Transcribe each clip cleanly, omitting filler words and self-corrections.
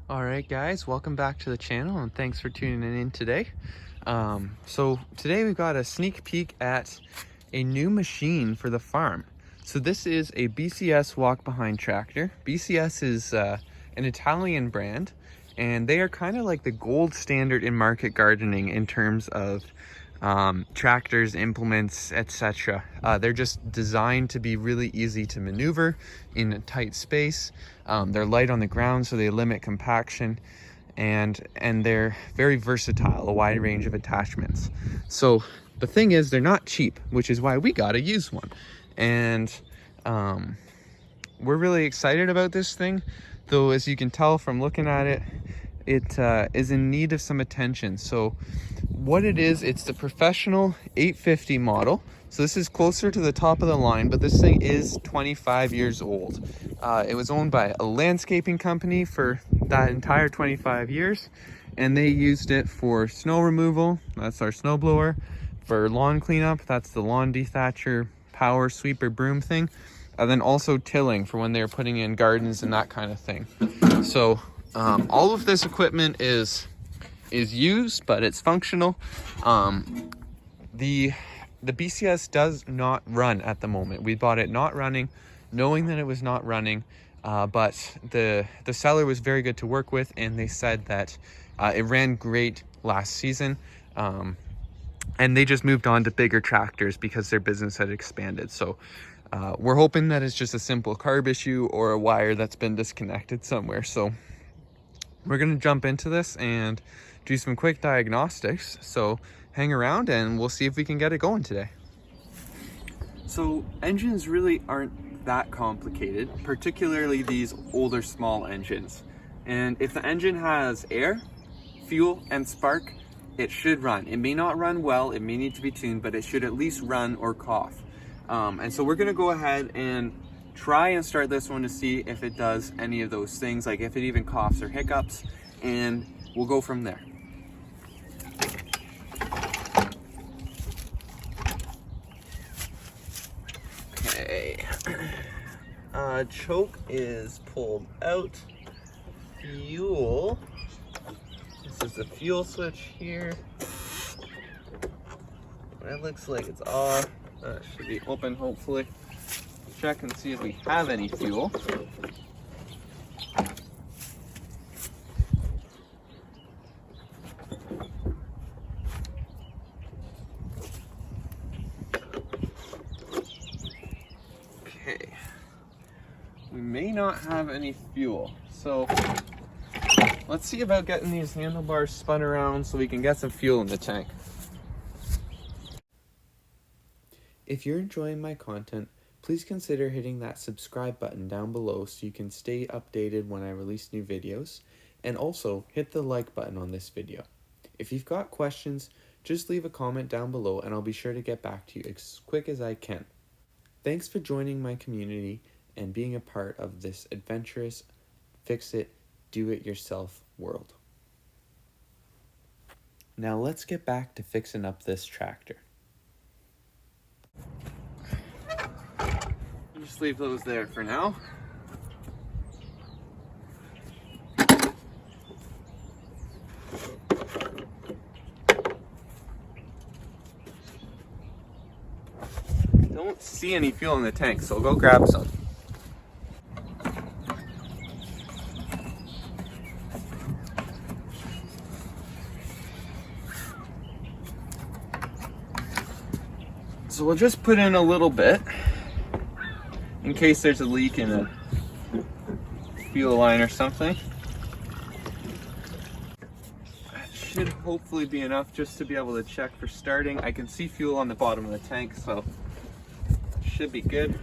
All right, guys, welcome back to the channel and thanks for tuning in today. So today we've got a sneak peek at a new machine for the farm. So this is a BCS walk-behind tractor. BCS is an Italian brand, and they are kind of like the gold standard in market gardening in terms of tractors, implements, etc. They're just designed to be really easy to maneuver in a tight space. They're light on the ground, so they limit compaction, and they're very versatile, a wide range of attachments. So the thing is, they're not cheap, which is why we gotta use one. And we're really excited about this thing, though as you can tell from looking at it, it is in need of some attention. So what it is, it's the Professional 850 model. So this is closer to the top of the line, but this thing is 25 years old. It was owned by a landscaping company for that entire 25 years, and they used it for snow removal, that's our snowblower, for lawn cleanup, that's the lawn dethatcher, power sweeper broom thing, and then also tilling for when they were putting in gardens and that kind of thing. So all of this equipment is used, but it's functional. The BCS does not run at the moment. We bought it not running, knowing that it was not running, but the seller was very good to work with, and they said that it ran great last season, and they just moved on to bigger tractors because their business had expanded. So we're hoping that it's just a simple carb issue or a wire that's been disconnected somewhere. So we're gonna jump into this and do some quick diagnostics. So hang around and we'll see if we can get it going today. So engines really aren't that complicated, particularly these older small engines. And if the engine has air, fuel, and spark, it should run. It may not run well, it may need to be tuned, but it should at least run or cough. And so we're gonna go ahead and try and start this one to see if it does any of those things, like if it even coughs or hiccups, and we'll go from there. Okay, choke is pulled out. Fuel, this is the fuel switch here. It looks like it's off. Should be open, hopefully. Check and see if we have any fuel. Okay, we may not have any fuel, so let's see about getting these handlebars spun around so we can get some fuel in the tank. If you're enjoying my content, please consider hitting that subscribe button down below so you can stay updated when I release new videos, and also hit the like button on this video. If you've got questions, just leave a comment down below and I'll be sure to get back to you as quick as I can. Thanks for joining my community and being a part of this adventurous, fix-it, do-it-yourself world. Now let's get back to fixing up this tractor. Just leave those there for now. Don't see any fuel in the tank, so I'll go grab some. So we'll just put in a little bit in case there's a leak in a fuel line or something. That should hopefully be enough just to be able to check for starting. I can see fuel on the bottom of the tank, so it should be good.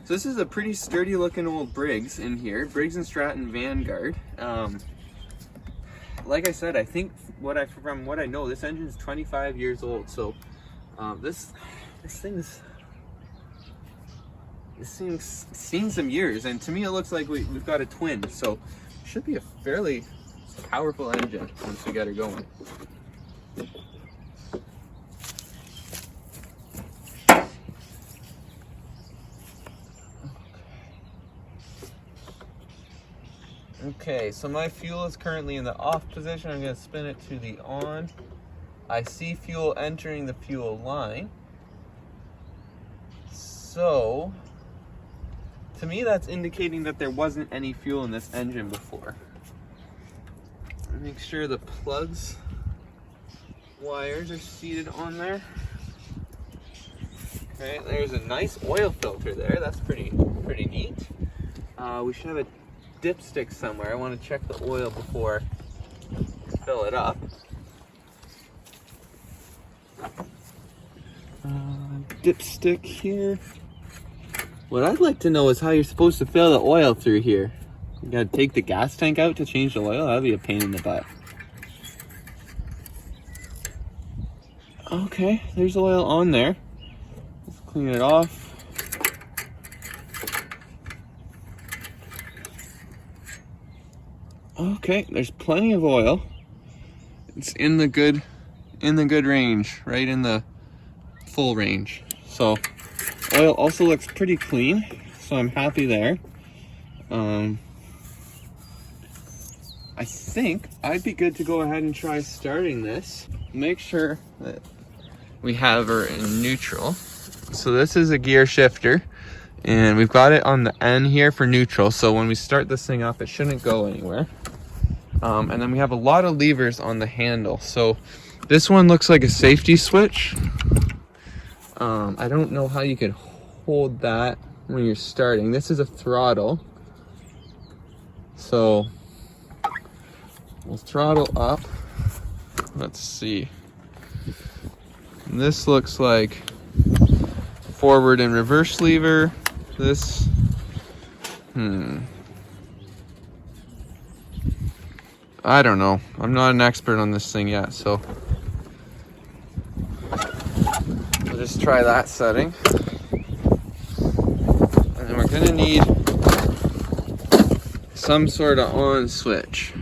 So this is a pretty sturdy looking old Briggs in here, Briggs & Stratton Vanguard. Like I said, I think from what I know, this engine is 25 years old. So this thing's seen some years, and to me it looks like we've got a twin. So it should be a fairly powerful engine once we get her going. Okay, so my fuel is currently in the off position. I'm going to spin it to the on. I see fuel entering the fuel line. So, to me that's indicating that there wasn't any fuel in this engine before. Make sure the plugs, wires are seated on there. Okay, there's a nice oil filter there. That's pretty neat. We should have a dipstick somewhere. I want to check the oil before I fill it up. Dipstick here. What I'd like to know is how you're supposed to fill the oil through here. You gotta take the gas tank out to change the oil? That'd be a pain in the butt. Okay, there's oil on there. Let's clean it off. Okay, there's plenty of oil. It's in the good range, right in the full range. So oil also looks pretty clean, so I'm happy there. I think I'd be good to go ahead and try starting this. Make sure that we have her in neutral. So this is a gear shifter, and we've got it on the N here for neutral. So when we start this thing up, it shouldn't go anywhere. And then we have a lot of levers on the handle. So this one looks like a safety switch. I don't know how you could hold that when you're starting. This is a throttle. So we'll throttle up. Let's see. This looks like forward and reverse lever. This, I don't know. I'm not an expert on this thing yet, so we'll just try that setting. And then we're gonna need some sort of on switch.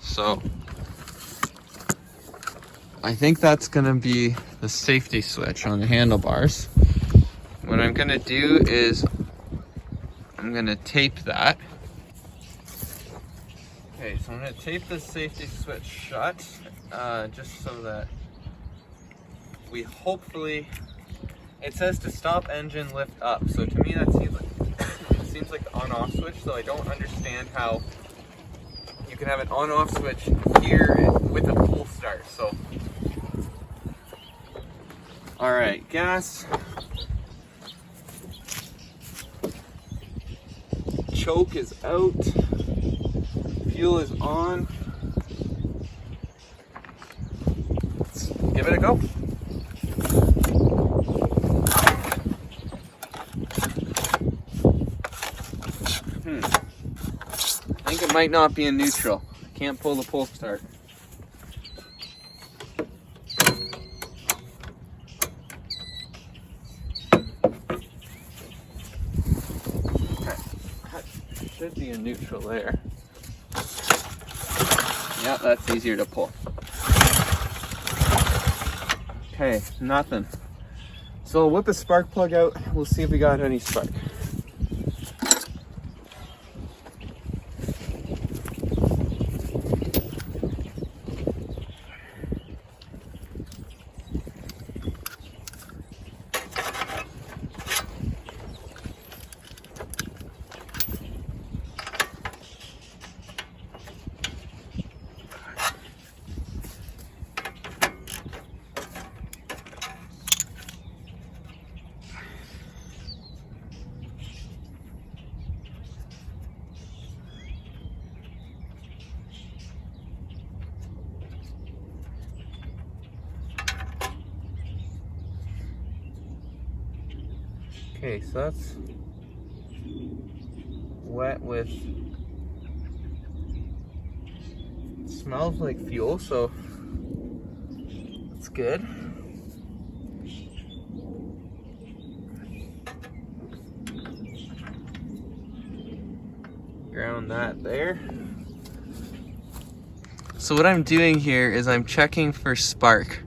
So I think that's gonna be the safety switch on the handlebars. What I'm gonna do is I'm gonna tape that. Okay, so I'm gonna tape the safety switch shut, just so that we hopefully, it says to stop engine lift up. So to me that seems like the on-off switch, so I don't understand how you can have an on-off switch here with a pull start. So, all right, gas. Choke is out. Fuel is on. Let's give it a go. I think it might not be in neutral. Can't pull the pull start. Okay. That should be in neutral there. Yeah, that's easier to pull. Okay, nothing. So I'll whip a spark plug out. We'll see if we got any spark. Okay, so that's wet with, it smells like fuel, so that's good. Ground that there. So what I'm doing here is I'm checking for spark.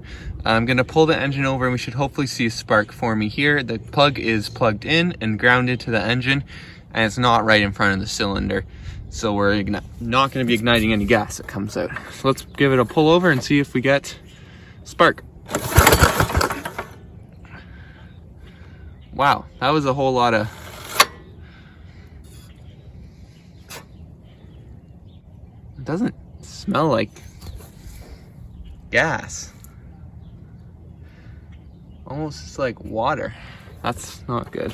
I'm gonna pull the engine over and we should hopefully see a spark for me here. The plug is plugged in and grounded to the engine. and it's not right in front of the cylinder. So we're not going to be igniting any gas that comes out. So let's give it a pull over and see if we get spark. Wow, that was a whole lot of... It doesn't smell like gas. Almost like water. That's not good.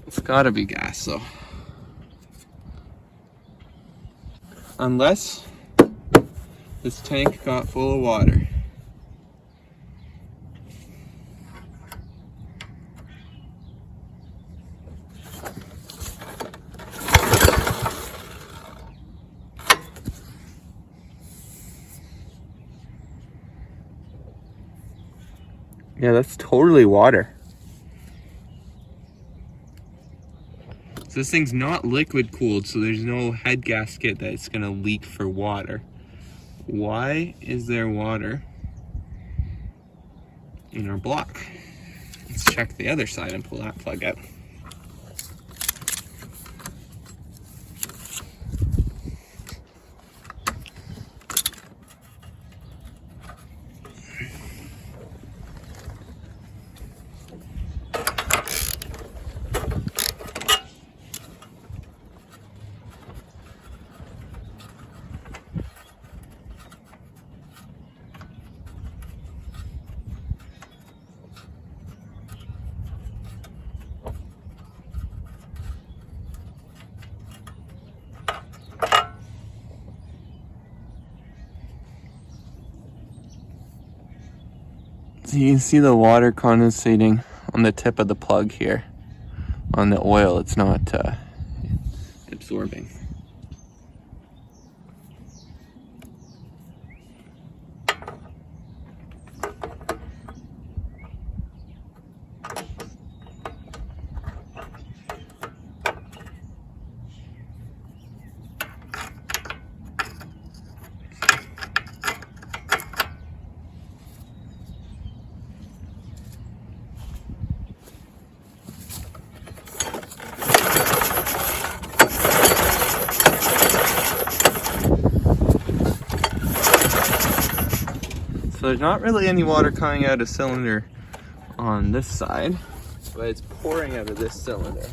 It's gotta be gas though. Unless this tank got full of water. Yeah, that's totally water. So this thing's not liquid cooled, so there's no head gasket that's gonna leak for water. Why is there water in our block? Let's check the other side and pull that plug out. So you can see the water condensating on the tip of the plug here. On the oil, it's not absorbing. So there's not really any water coming out of the cylinder on this side, but it's pouring out of this cylinder.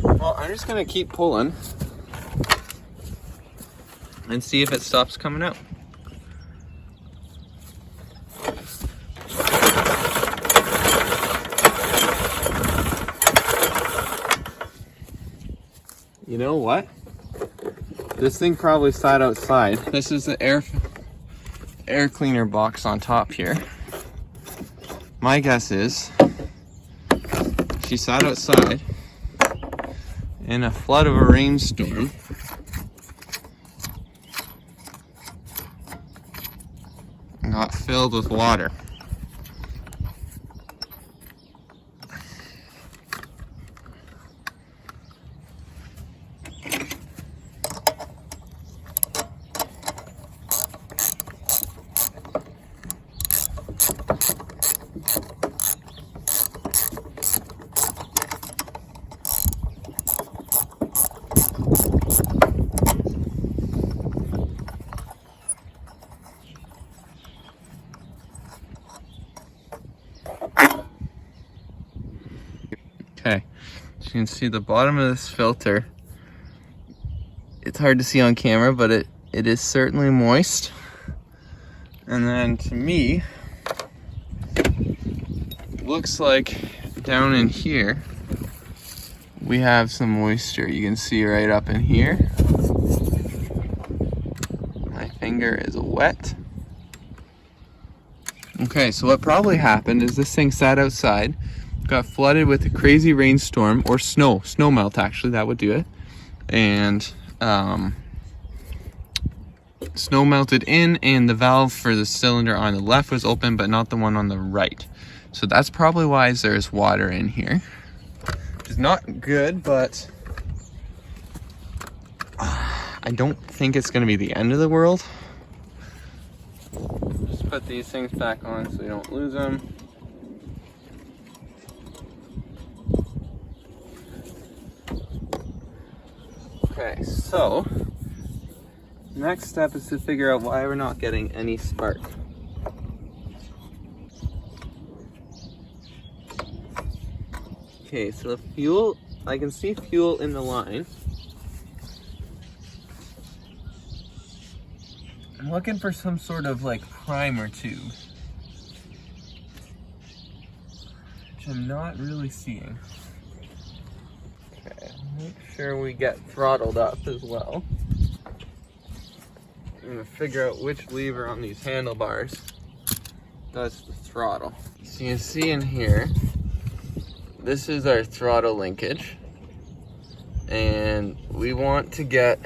Well, I'm just gonna keep pulling and see if it stops coming out. You know what? This thing probably sat outside. This is the air cleaner box on top here. My guess is she sat outside in a flood of a rainstorm and got filled with water. Okay, so you can see the bottom of this filter. It's hard to see on camera, but it is certainly moist. And then to me, it looks like down in here, we have some moisture. You can see right up in here. My finger is wet. Okay, so what probably happened is this thing sat outside, got flooded with a crazy rainstorm, or snow melt actually, that would do it. And snow melted in, and the valve for the cylinder on the left was open, but not the one on the right. So that's probably why there's water in here. It's not good, but I don't think it's gonna be the end of the world. Just put these things back on so we don't lose them. Okay, so next step is to figure out why we're not getting any spark. Okay, so the fuel, I can see fuel in the line. I'm looking for some sort of like primer tube, which I'm not really seeing. Okay, make sure we get throttled up as well. I'm gonna figure out which lever on these handlebars does the throttle. So you can see in here, this is our throttle linkage, and we want to get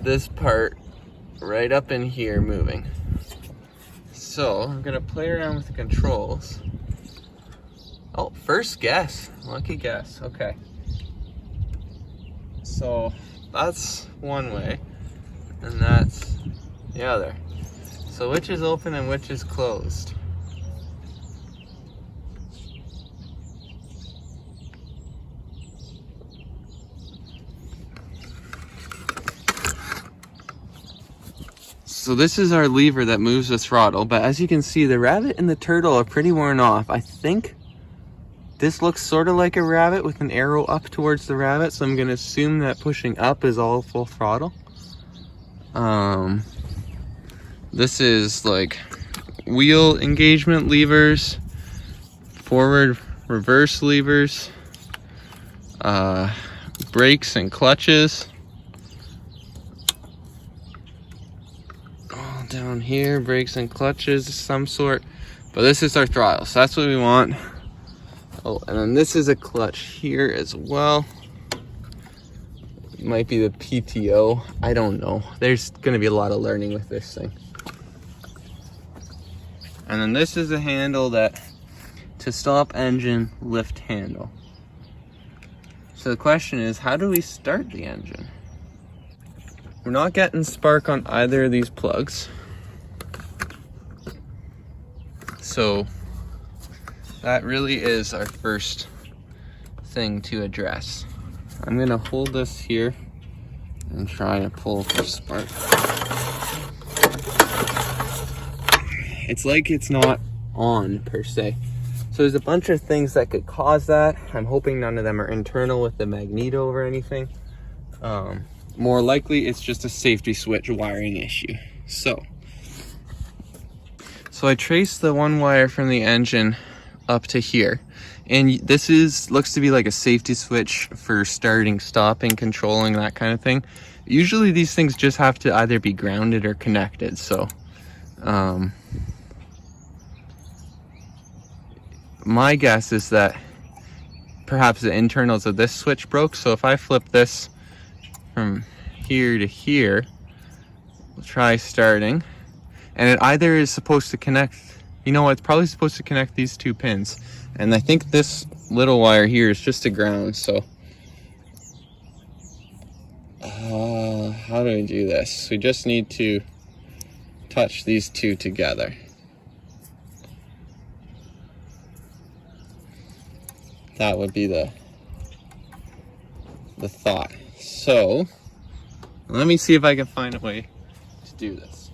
this part right up in here moving. So I'm gonna play around with the controls. Oh, first guess, lucky guess, okay. So that's one way, and that's the other. So which is open and which is closed? So this is our lever that moves the throttle, but as you can see, the rabbit and the turtle are pretty worn off. I think this looks sort of like a rabbit with an arrow up towards the rabbit, so I'm gonna assume that pushing up is all full throttle. This is like wheel engagement levers, forward, reverse levers, brakes and clutches. All down here, brakes and clutches of some sort. But this is our throttle, so that's what we want. Oh, and then this is a clutch here as well. It might be the PTO, I don't know. There's gonna be a lot of learning with this thing. And then this is a handle that, to stop engine, lift handle. So the question is, how do we start the engine? We're not getting spark on either of these plugs. So that really is our first thing to address. I'm gonna hold this here and try to pull for spark. It's like it's not on per se. So there's a bunch of things that could cause that. I'm hoping none of them are internal with the magneto or anything. More likely it's just a safety switch wiring issue. So I traced the one wire from the engine up to here, and this looks to be like a safety switch for starting, stopping, controlling, that kind of thing. Usually these things just have to either be grounded or connected. So my guess is that perhaps the internals of this switch broke. So if I flip this from here to here, we'll try starting, and it either is supposed to connect, you know what, it's probably supposed to connect these two pins, and I think this little wire here is just a ground. So how do we do this? We just need to touch these two together. That would be the thought. So let me see if I can find a way to do this.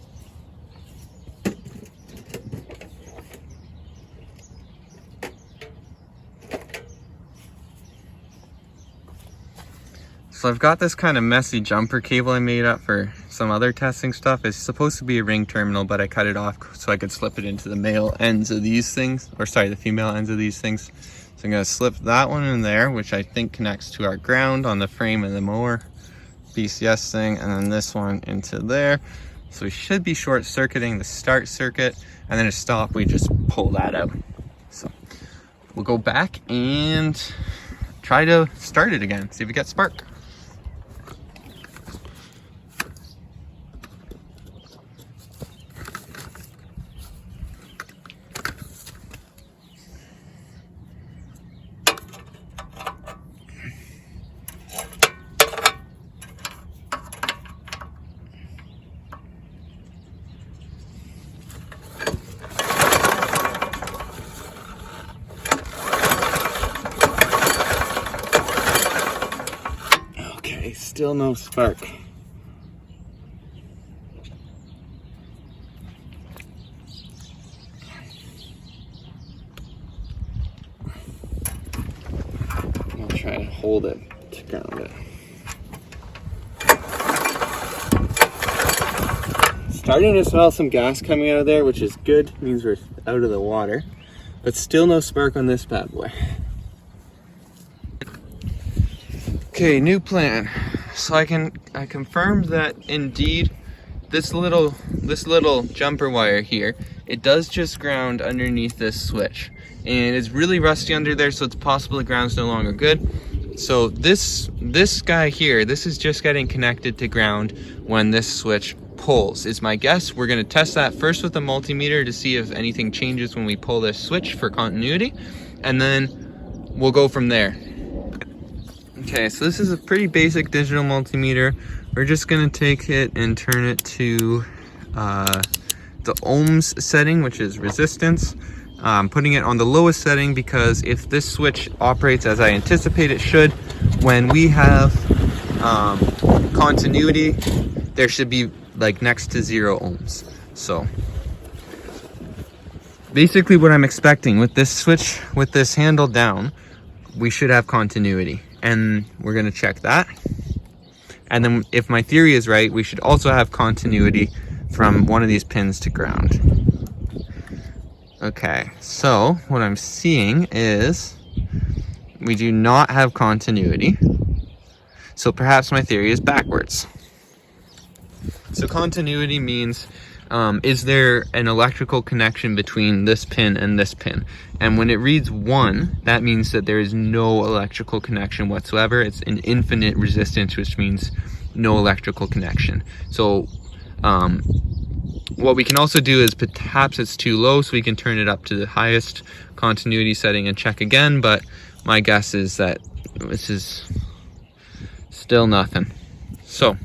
So I've got this kind of messy jumper cable I made up for some other testing stuff. It's supposed to be a ring terminal, but I cut it off so I could slip it into the male ends of these things, or sorry, the female ends of these things. So I'm gonna slip that one in there, which I think connects to our ground on the frame of the mower BCS thing, and then this one into there. So we should be short circuiting the start circuit, and then to stop, we just pull that out. So we'll go back and try to start it again, see if we get spark. Still no spark. I'll try to hold it to ground it. Starting to smell some gas coming out of there, which is good. It means we're out of the water. But still no spark on this bad boy. Okay, new plan. So I confirmed that indeed this little jumper wire here, it does just ground underneath this switch. And it's really rusty under there, so it's possible the ground's no longer good. So this guy here, this is just getting connected to ground when this switch pulls, is my guess. We're gonna test that first with a multimeter to see if anything changes when we pull this switch for continuity, and then we'll go from there. Okay, so this is a pretty basic digital multimeter. We're just gonna take it and turn it to the ohms setting, which is resistance. Putting it on the lowest setting because if this switch operates as I anticipate it should, when we have continuity, there should be like next to 0 ohms. So basically what I'm expecting with this switch, with this handle down, we should have continuity, and we're gonna check that. And then if my theory is right, we should also have continuity from one of these pins to ground. Okay, so what I'm seeing is we do not have continuity. So perhaps my theory is backwards. So continuity means, is there an electrical connection between this pin and this pin? And when it reads 1, that means that there is no electrical connection whatsoever. It's an infinite resistance, which means no electrical connection. So what we can also do is perhaps it's too low, so we can turn it up to the highest continuity setting and check again, but my guess is that this is still nothing. So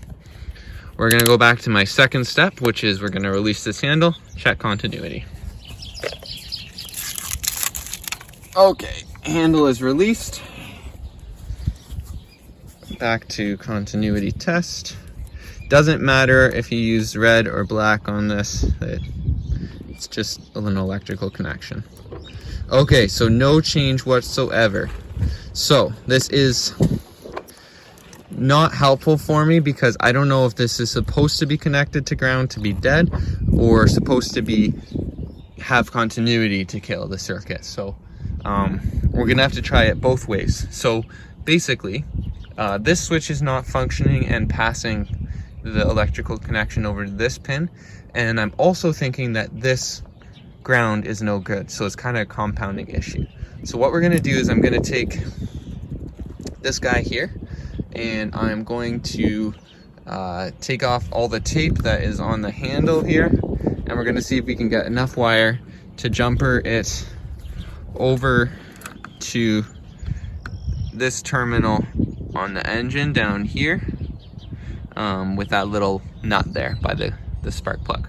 we're gonna go back to my second step, which is we're gonna release this handle, check continuity. Okay, handle is released. Back to continuity test. Doesn't matter if you use red or black on this, it's just an electrical connection. Okay, so no change whatsoever. So this is not helpful for me because I don't know if this is supposed to be connected to ground to be dead or supposed to be have continuity to kill the circuit. So we're gonna have to try it both ways. So basically this switch is not functioning and passing the electrical connection over to this pin, and I'm also thinking that this ground is no good, so it's kind of a compounding issue. So what we're gonna do is I'm gonna take this guy here and I'm going to take off all the tape that is on the handle here, and we're gonna see if we can get enough wire to jumper it over to this terminal on the engine down here with that little nut there by the spark plug.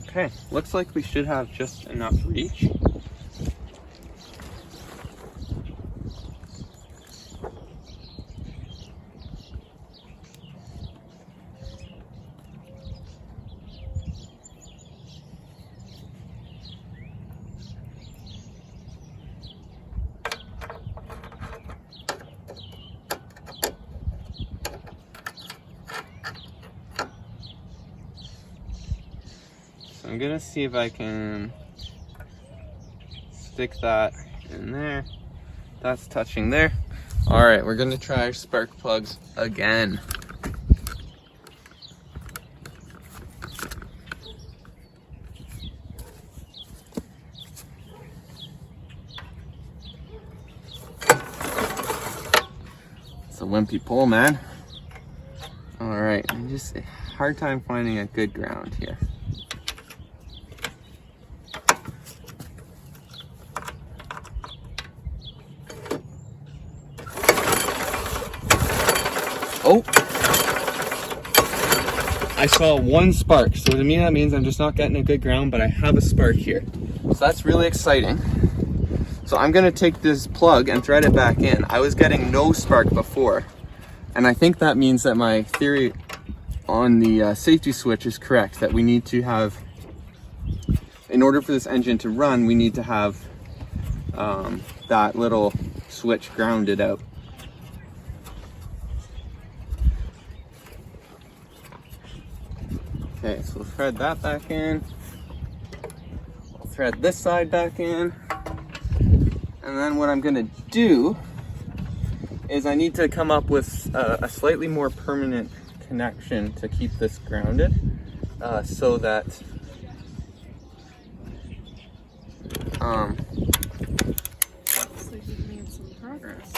Okay, looks like we should have just enough reach. I'm gonna see if I can stick that in there. That's touching there. All right, we're gonna try our spark plugs again. It's a wimpy pull, man. All right, just a hard time finding a good ground here. Oh, I saw one spark. So to me, that means I'm just not getting a good ground, but I have a spark here. So that's really exciting. So I'm gonna take this plug and thread it back in. I was getting no spark before, and I think that means that my theory on the safety switch is correct, that we need to have, in order for this engine to run, we need to have that little switch grounded out. Okay, so we'll thread that back in. I'll thread this side back in. And then what I'm gonna do is I need to come up with a slightly more permanent connection to keep this grounded, so that looks like you've made some progress.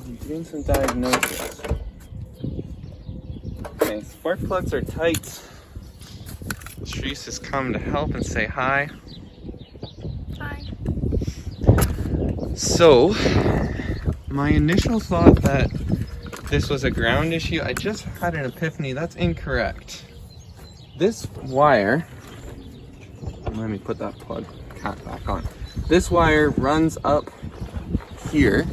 I'm doing some diagnostics. Okay, spark plugs are tight. Shreese has come to help and say hi. Hi. So, my initial thought that this was a ground issue, I just had an epiphany. That's incorrect. This wire, let me put that plug cap back on. This wire runs up here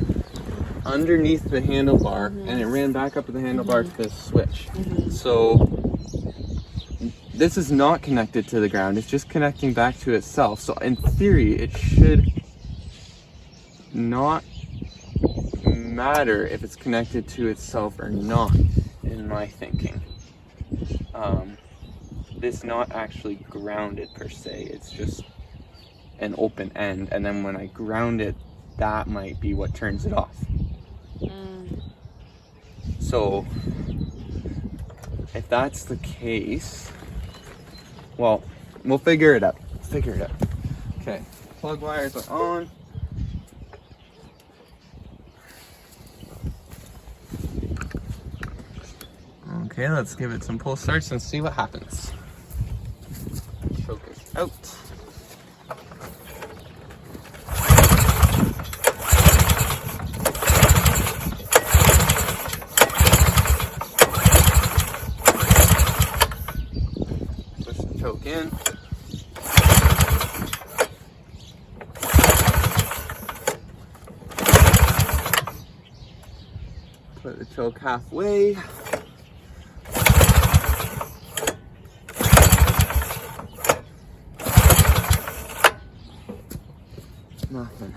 underneath the handlebar, and it ran back up to the handlebar to this switch. So this is not connected to the ground, it's just connecting back to itself. So in theory, it should not matter if it's connected to itself or not, in my thinking. It's not actually grounded per se, it's just an open end, and then when I ground it, that might be what turns it off. So if that's the case, well, we'll figure it out. Okay, plug wires are on. Okay, let's give it some pull starts and see what happens. Choke is out. Push the choke in. Put the choke halfway. Nothing.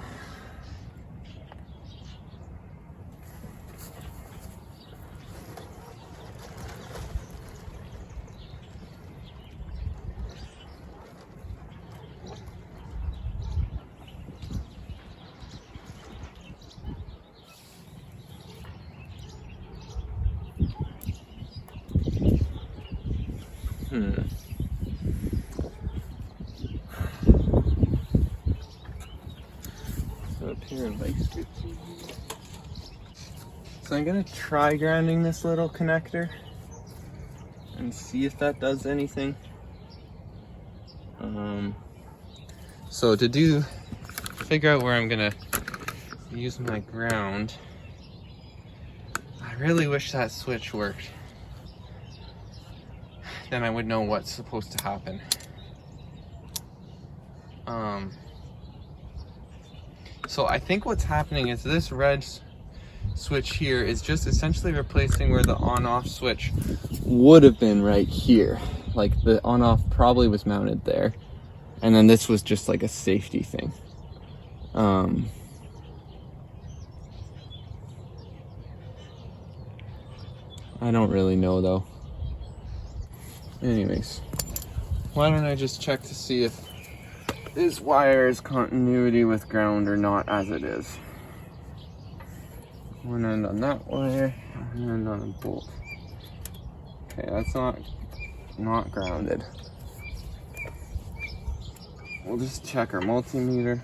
So I'm gonna try grounding this little connector and see if that does anything. So to figure out where I'm gonna use my ground, I really wish that switch worked. Then I would know what's supposed to happen. So I think what's happening is this red switch here is just essentially replacing where the on-off switch would have been right here. Like the on-off probably was mounted there, and then this was just like a safety thing. I don't really know though. Anyways, why don't I just check to see if this wire is continuity with ground or not as it is. One end on that wire, one end on a bolt. Okay, that's not grounded. We'll just check our multimeter.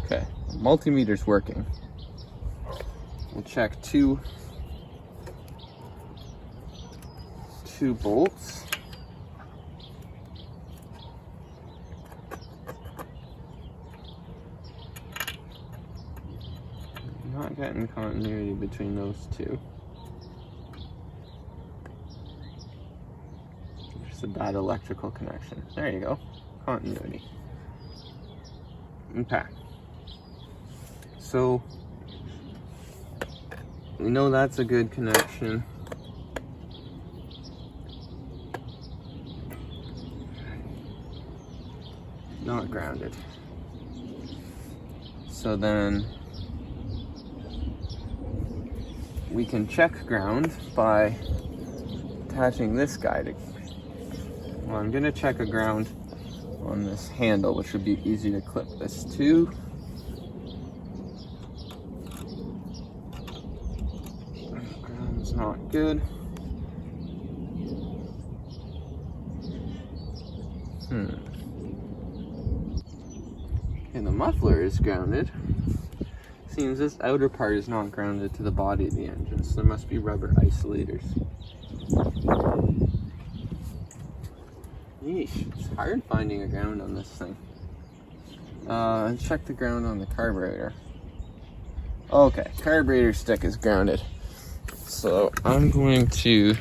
Okay, multimeter's working. We'll check two bolts. Not getting continuity between those two. Just a bad electrical connection. There you go. Continuity. Okay. So we know that's a good connection. Not grounded. So then we can check ground by attaching this guy to. Well, I'm gonna check a ground on this handle, which would be easy to clip this to. Ground's not good. And the muffler is grounded. Seems this outer part is not grounded to the body of the engine, so there must be rubber isolators. Yeesh, it's hard finding a ground on this thing. Let's check the ground on the carburetor. Okay, carburetor stick is grounded. So I'm going to...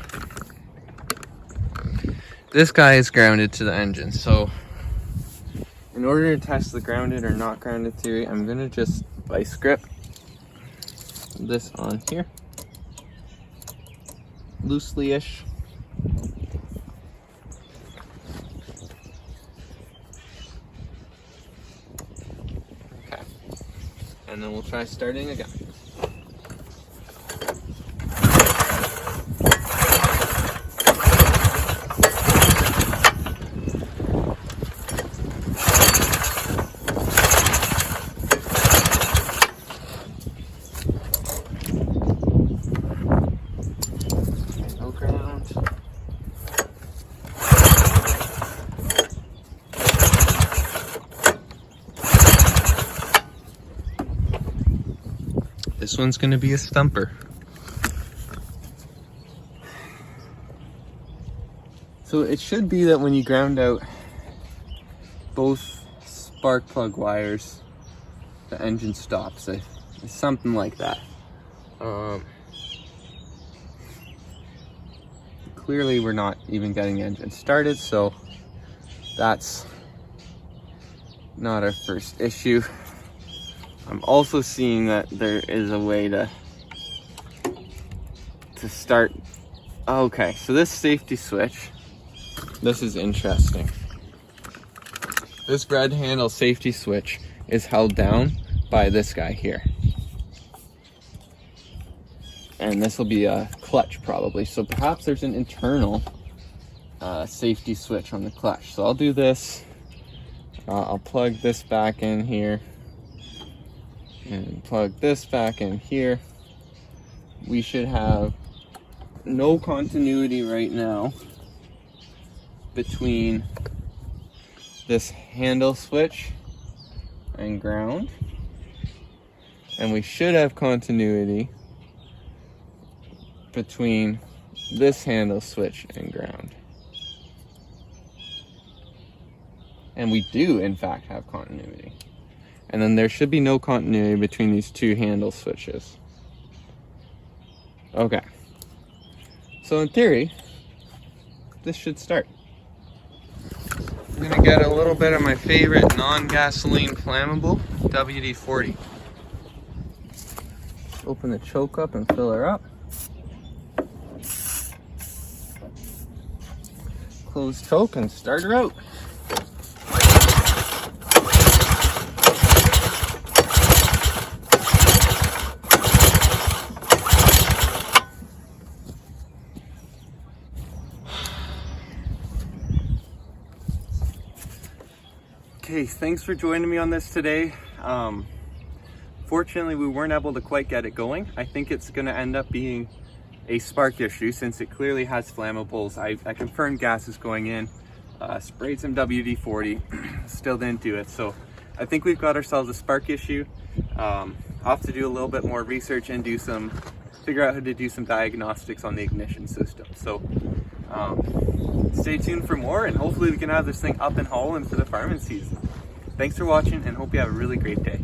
This guy is grounded to the engine, so in order to test the grounded or not grounded theory, I'm gonna just vice grip this on here, loosely-ish. Okay, and then we'll try starting again. This one's going to be a stumper. So it should be that when you ground out both spark plug wires, the engine stops. It's something like that. Clearly we're not even getting the engine started, so that's not our first issue. I'm also seeing that there is a way to start. Okay, so this safety switch, this is interesting. This red handle safety switch is held down by this guy here. And this will be a clutch probably. So perhaps there's an internal safety switch on the clutch. So I'll do this. I'll plug this back in here. And plug this back in here. We should have no continuity right now between this handle switch and ground, and we should have continuity between this handle switch and ground. And we do in fact have continuity. And then there should be no continuity between these two handle switches. Okay. So in theory, this should start. I'm gonna get a little bit of my favorite non-gasoline flammable, WD-40. Open the choke up and fill her up. Close choke and start her out. Okay, thanks for joining me on this today. Fortunately, we weren't able to quite get it going. I think it's going to end up being a spark issue since it clearly has flammables. I confirmed gas is going in, sprayed some WD-40, still didn't do it. So I think we've got ourselves a spark issue. I'll have to do a little bit more research and figure out how to do some diagnostics on the ignition system. So stay tuned for more, and hopefully we can have this thing up and hauling for the farming season. Thanks for watching, and hope you have a really great day.